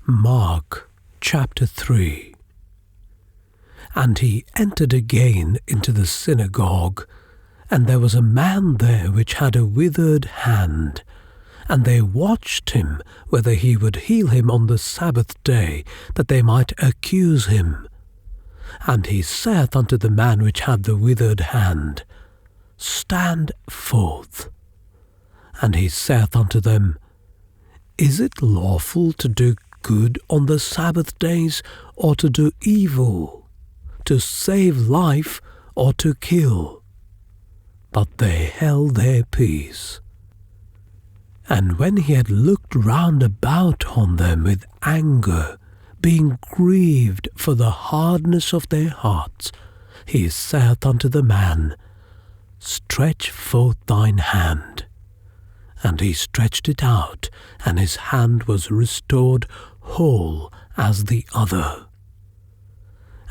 Mark chapter 3. And he entered again into the synagogue, and there was a man there which had a withered hand. And they watched him, whether he would heal him on the Sabbath day, that they might accuse him. And he saith unto the man which had the withered hand, Stand forth. And he saith unto them, Is it lawful to do good on the Sabbath days, or to do evil, to save life, or to kill? But they held their peace. And when he had looked round about on them with anger, being grieved for the hardness of their hearts, he saith unto the man, Stretch forth thine hand. And he stretched it out, and his hand was restored whole as the other.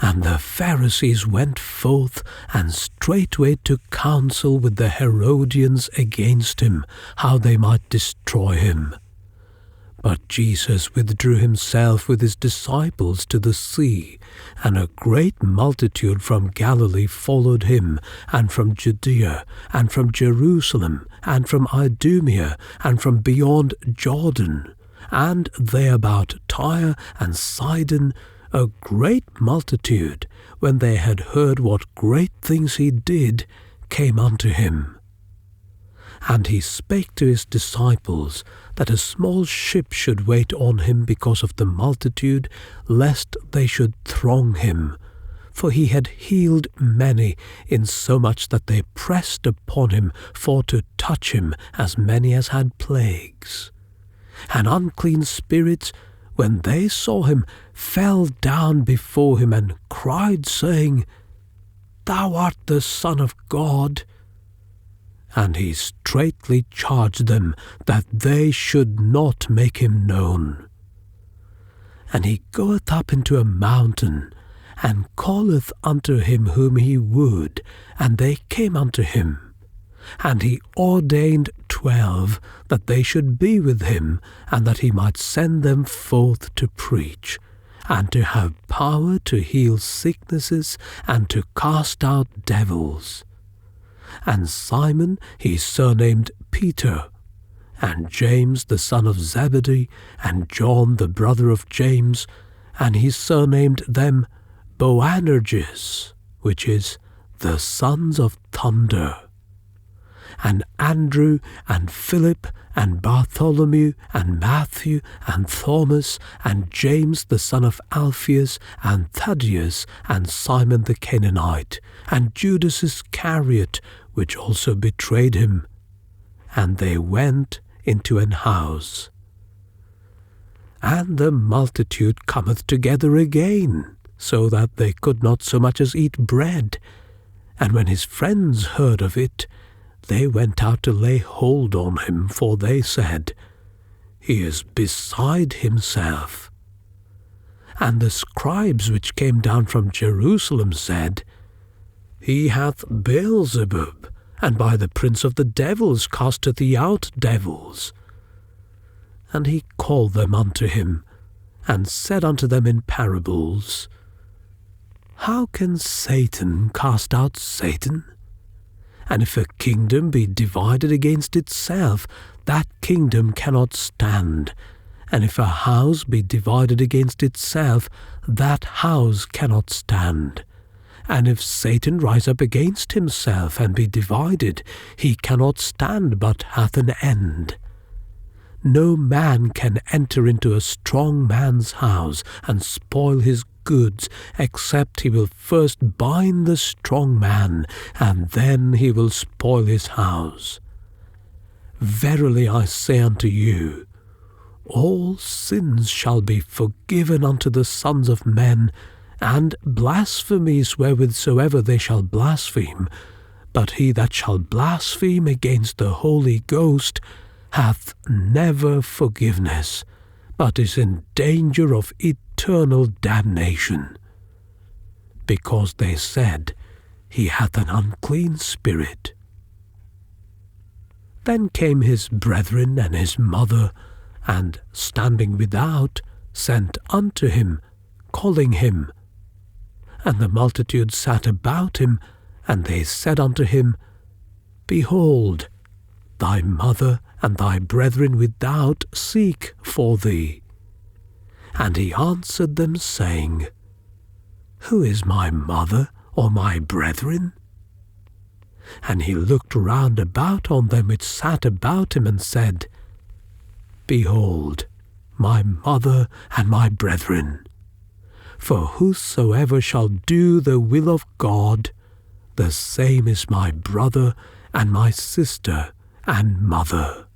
And the Pharisees went forth, and straightway took counsel with the Herodians against him, how they might destroy him. But Jesus withdrew himself with his disciples to the sea, and a great multitude from Galilee followed him, and from Judea, and from Jerusalem, and from Idumea, and from beyond Jordan, and they about Tyre and Sidon, a great multitude, when they had heard what great things he did, came unto him. And he spake to his disciples that a small ship should wait on him because of the multitude, lest they should throng him. For he had healed many, insomuch that they pressed upon him for to touch him, as many as had plagues. And unclean spirits, when they saw him, fell down before him, and cried, saying, Thou art the Son of God. And he straitly charged them that they should not make him known. And he goeth up into a mountain, and calleth unto him whom he would, and they came unto him. And he ordained 12, that they should be with him, and that he might send them forth to preach, and to have power to heal sicknesses, and to cast out devils. And Simon he surnamed Peter, and James the son of Zebedee, and John the brother of James, and he surnamed them Boanerges, which is the sons of thunder. And Andrew, and Philip, and Bartholomew, and Matthew, and Thomas, and James the son of Alphaeus, and Thaddeus, and Simon the Canaanite, and Judas Iscariot, which also betrayed him. And they went into an house. And the multitude cometh together again, so that they could not so much as eat bread. And when his friends heard of it, they went out to lay hold on him, for they said, He is beside himself. And the scribes which came down from Jerusalem said, He hath Beelzebub, and by the prince of the devils casteth he out devils. And he called them unto him, and said unto them in parables, How can Satan cast out Satan? And if a kingdom be divided against itself, that kingdom cannot stand. And if a house be divided against itself, that house cannot stand. And if Satan rise up against himself and be divided, he cannot stand, but hath an end. No man can enter into a strong man's house and spoil his goods, except he will first bind the strong man, and then he will spoil his house. Verily I say unto you, all sins shall be forgiven unto the sons of men, and blasphemies wherewithsoever they shall blaspheme. But he that shall blaspheme against the Holy Ghost hath never forgiveness, but is in danger of eternal damnation. Because they said, He hath an unclean spirit. Then came his brethren and his mother, and standing without, sent unto him, calling him. And the multitude sat about him, and they said unto him, Behold, thy mother and thy brethren without seek for thee. And he answered them, saying, Who is my mother or my brethren? And he looked round about on them which sat about him, and said, Behold, my mother and my brethren. For whosoever shall do the will of God, the same is my brother and my sister and mother.